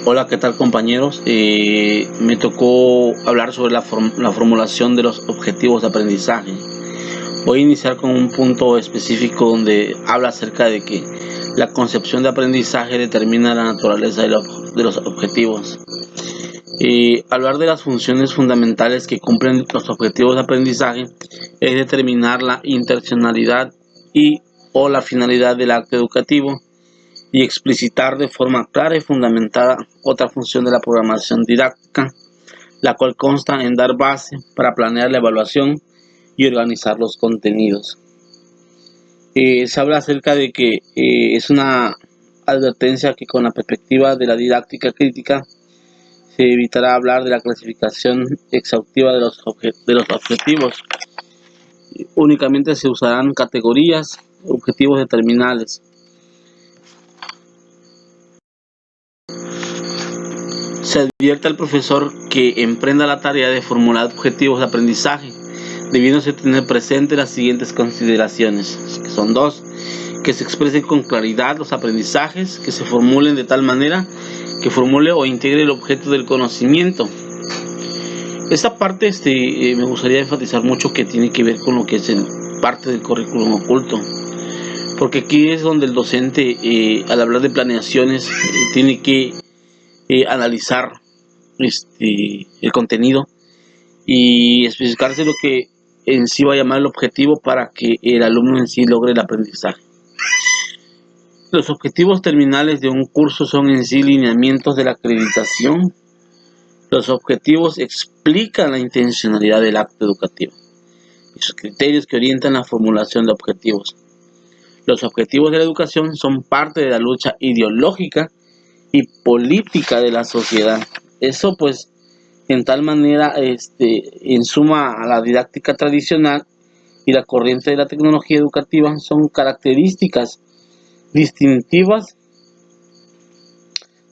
Hola, ¿qué tal compañeros? Me tocó hablar sobre la formulación de los objetivos de aprendizaje. Voy a iniciar con un punto específico donde habla acerca de que la concepción de aprendizaje determina la naturaleza de los objetivos. Hablar de las funciones fundamentales que cumplen los objetivos de aprendizaje es determinar la intencionalidad y o la finalidad del acto educativo y explicitar de forma clara y fundamentada otra función de la programación didáctica, la cual consta en dar base para planear la evaluación y organizar los contenidos. Se habla acerca de que es una advertencia que con la perspectiva de la didáctica crítica se evitará hablar de la clasificación exhaustiva de los objetivos. Únicamente se usarán categorías, objetivos determinales. Se advierte al profesor que emprenda la tarea de formular objetivos de aprendizaje, debiéndose tener presente las siguientes consideraciones, que son dos: que se expresen con claridad los aprendizajes, que se formulen de tal manera que formule o integre el objeto del conocimiento. Esta parte me gustaría enfatizar mucho, que tiene que ver con lo que es parte del currículum oculto, porque aquí es donde el docente, al hablar de planeaciones, tiene que analizar el contenido y especificarse lo que en sí va a llamar el objetivo para que el alumno en sí logre el aprendizaje. Los objetivos terminales de un curso son en sí lineamientos de la acreditación. Los objetivos explican la intencionalidad del acto educativo y sus criterios que orientan la formulación de objetivos. Los objetivos de la educación son parte de la lucha ideológica y política de la sociedad. Eso pues en tal manera, en suma a la didáctica tradicional y la corriente de la tecnología educativa, son características distintivas,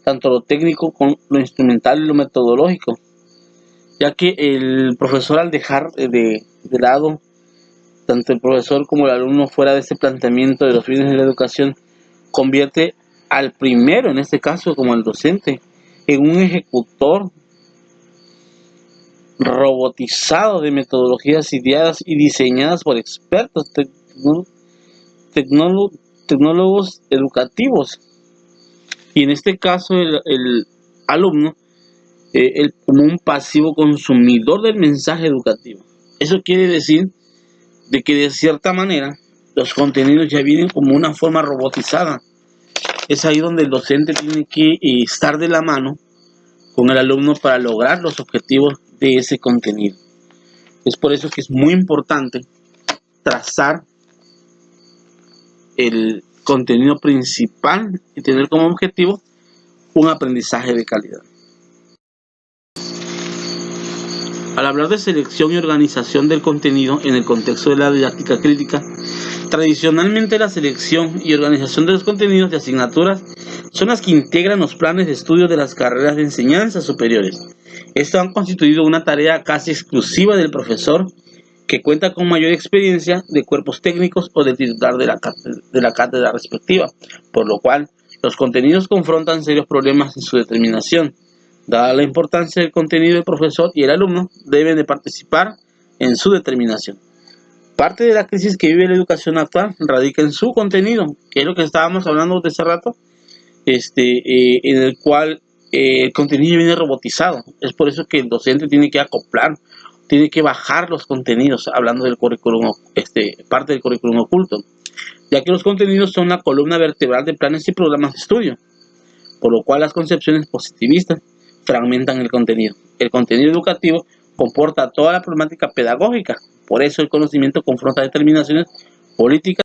tanto lo técnico como lo instrumental y lo metodológico, ya que el profesor, al dejar de lado tanto el profesor como el alumno fuera de ese planteamiento de los fines de la educación, convierte al primero, en este caso como el docente, en un ejecutor robotizado de metodologías ideadas y diseñadas por expertos tecnólogos educativos, y en este caso el alumno como un pasivo consumidor del mensaje educativo. Eso quiere decir de que de cierta manera los contenidos ya vienen como una forma robotizada. Es ahí donde el docente tiene que estar de la mano con el alumno para lograr los objetivos de ese contenido. Es por eso que es muy importante trazar el contenido principal y tener como objetivo un aprendizaje de calidad. Al hablar de selección y organización del contenido en el contexto de la didáctica crítica, tradicionalmente la selección y organización de los contenidos de asignaturas son las que integran los planes de estudio de las carreras de enseñanza superiores. Esto ha constituido una tarea casi exclusiva del profesor, que cuenta con mayor experiencia de cuerpos técnicos o del titular de la cátedra respectiva, por lo cual los contenidos confrontan serios problemas en su determinación. Dada la importancia del contenido, el profesor y el alumno deben de participar en su determinación. Parte de la crisis que vive la educación actual radica en su contenido, que es lo que estábamos hablando de hace rato, en el cual el contenido viene robotizado. Es por eso que el docente tiene que acoplar, tiene que bajar los contenidos, hablando del currículum, parte del currículum oculto, ya que los contenidos son la columna vertebral de planes y programas de estudio, por lo cual las concepciones positivistas fragmentan el contenido. El contenido educativo comporta toda la problemática pedagógica, por eso el conocimiento confronta determinaciones políticas.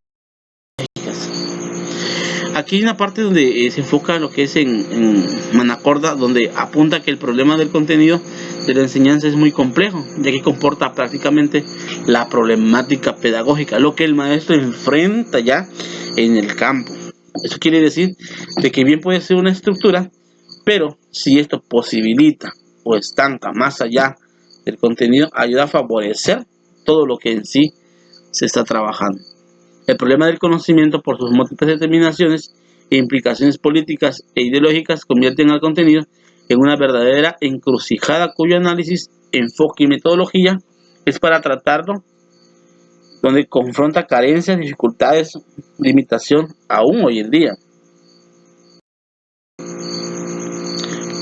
Aquí hay una parte donde se enfoca lo que es en Manacorda, donde apunta que el problema del contenido de la enseñanza es muy complejo, ya que comporta prácticamente la problemática pedagógica, lo que el maestro enfrenta ya en el campo. Eso quiere decir de que bien puede ser una estructura, pero si esto posibilita o estanca más allá del contenido, ayuda a favorecer todo lo que en sí se está trabajando. El problema del conocimiento, por sus múltiples determinaciones, e implicaciones políticas e ideológicas convierten al contenido en una verdadera encrucijada cuyo análisis, enfoque y metodología es para tratarlo, donde confronta carencias, dificultades, limitación aún hoy en día.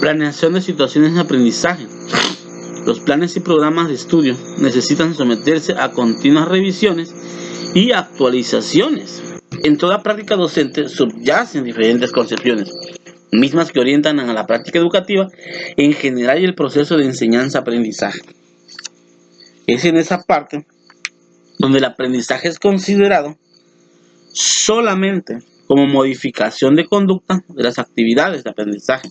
Planeación de situaciones de aprendizaje. Los planes y programas de estudio necesitan someterse a continuas revisiones y actualizaciones. En toda práctica docente subyacen diferentes concepciones, mismas que orientan a la práctica educativa en general y el proceso de enseñanza-aprendizaje. Es en esa parte donde el aprendizaje es considerado solamente como modificación de conducta de las actividades de aprendizaje,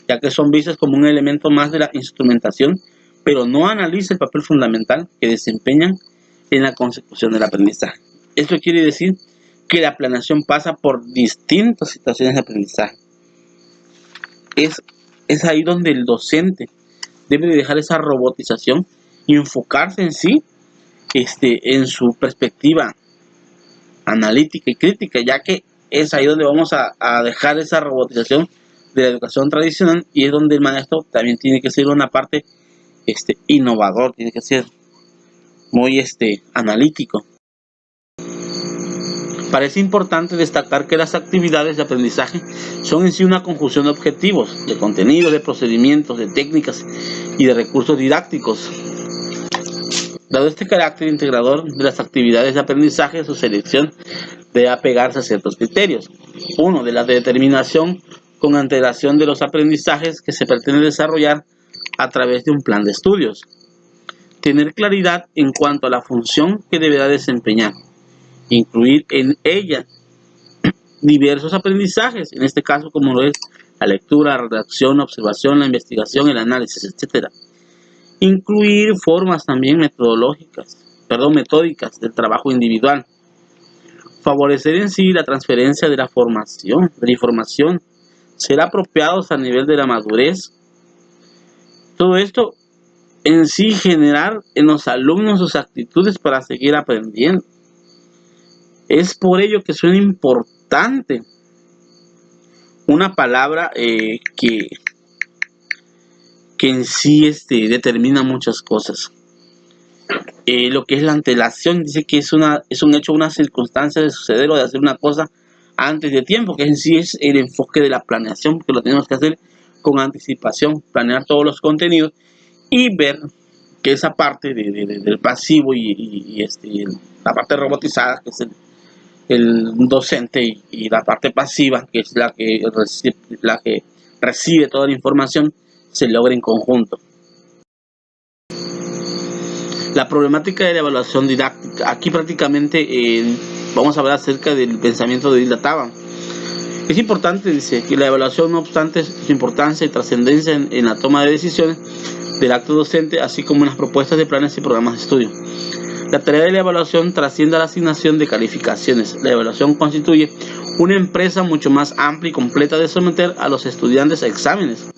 ya que son vistas como un elemento más de la instrumentación, pero no analiza el papel fundamental que desempeñan en la consecución del aprendizaje. Esto quiere decir que la planeación pasa por distintas situaciones de aprendizaje. Es ahí donde el docente debe dejar esa robotización y enfocarse en sí, en su perspectiva analítica y crítica, ya que es ahí donde vamos a dejar esa robotización de la educación tradicional, y es donde el maestro también tiene que ser una parte innovador, tiene que ser muy analítico. Parece importante destacar que las actividades de aprendizaje son en sí una conjunción de objetivos, de contenidos, de procedimientos, de técnicas y de recursos didácticos. Dado este carácter integrador de las actividades de aprendizaje, su selección debe apegarse a ciertos criterios. Uno, de la determinación con antelación de los aprendizajes que se pretende desarrollar a través de un plan de estudios. Tener claridad en cuanto a la función que deberá desempeñar. Incluir en ella diversos aprendizajes, en este caso como lo es la lectura, la redacción, la observación, la investigación, el análisis, etc. Incluir formas también metódicas del trabajo individual. Favorecer en sí la transferencia de la formación, de la información. Ser apropiados a nivel de la madurez. Todo esto en sí generar en los alumnos sus actitudes para seguir aprendiendo. Es por ello que suena importante una palabra que en sí determina muchas cosas. Lo que es la antelación, dice que es un hecho, una circunstancia de suceder o de hacer una cosa antes de tiempo, que en sí es el enfoque de la planeación, que lo tenemos que hacer con anticipación, planear todos los contenidos y ver que esa parte del pasivo y la parte robotizada, que es el docente, y la parte pasiva, que es la que recibe toda la información, se logra en conjunto. La problemática de la evaluación didáctica. Aquí prácticamente vamos a hablar acerca del pensamiento de Hilda Taba. Es importante, dice, que la evaluación, no obstante su importancia y trascendencia en la toma de decisiones del acto docente, así como en las propuestas de planes y programas de estudio. La tarea de la evaluación trasciende a la asignación de calificaciones. La evaluación constituye una empresa mucho más amplia y completa de someter a los estudiantes a exámenes.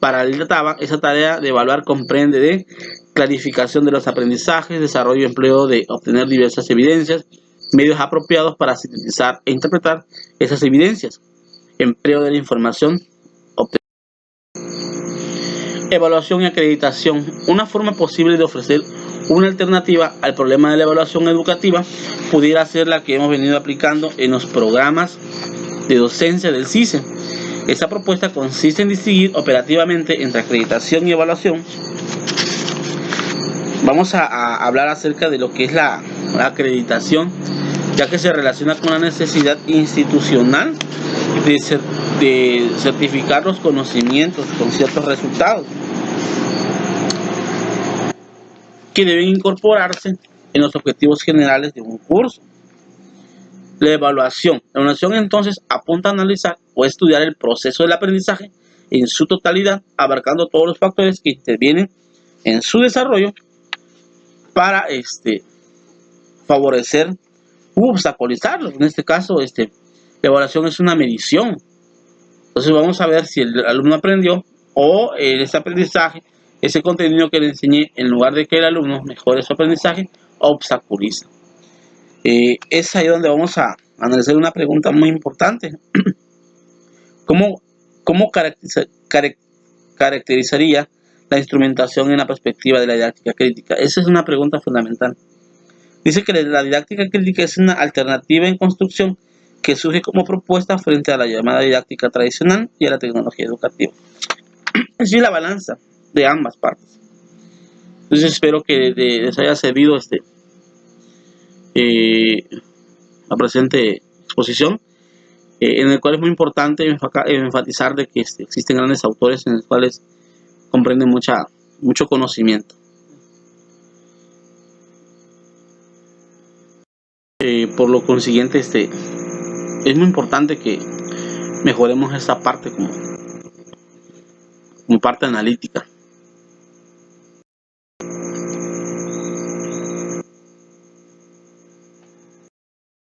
Para Hilda Taba, esa tarea de evaluar comprende de clarificación de los aprendizajes, desarrollo y empleo de obtener diversas evidencias, medios apropiados para sintetizar e interpretar esas evidencias, empleo de la información obtenida. Evaluación y acreditación. Una forma posible de ofrecer una alternativa al problema de la evaluación educativa pudiera ser la que hemos venido aplicando en los programas de docencia del CICE. Esta propuesta consiste en distinguir operativamente entre acreditación y evaluación. Vamos a hablar acerca de lo que es la acreditación, ya que se relaciona con la necesidad institucional de certificar los conocimientos con ciertos resultados que deben incorporarse en los objetivos generales de un curso. La evaluación entonces apunta a analizar o estudiar el proceso del aprendizaje en su totalidad, abarcando todos los factores que intervienen en su desarrollo para favorecer u obstaculizarlo. En este caso, la evaluación es una medición. Entonces vamos a ver si el alumno aprendió o ese aprendizaje, ese contenido que le enseñé, en lugar de que el alumno mejore su aprendizaje, obstaculiza. Es ahí donde vamos a analizar una pregunta muy importante. ¿Cómo caracterizaría la instrumentación en la perspectiva de la didáctica crítica? Esa es una pregunta fundamental. Dice que la didáctica crítica es una alternativa en construcción que surge como propuesta frente a la llamada didáctica tradicional y a la tecnología educativa. Es decir, la balanza de ambas partes. Entonces espero que les haya servido la presente exposición, en el cual es muy importante enfatizar de que existen grandes autores en los cuales comprenden mucho conocimiento. Por lo consiguiente, es muy importante que mejoremos esta parte como parte analítica.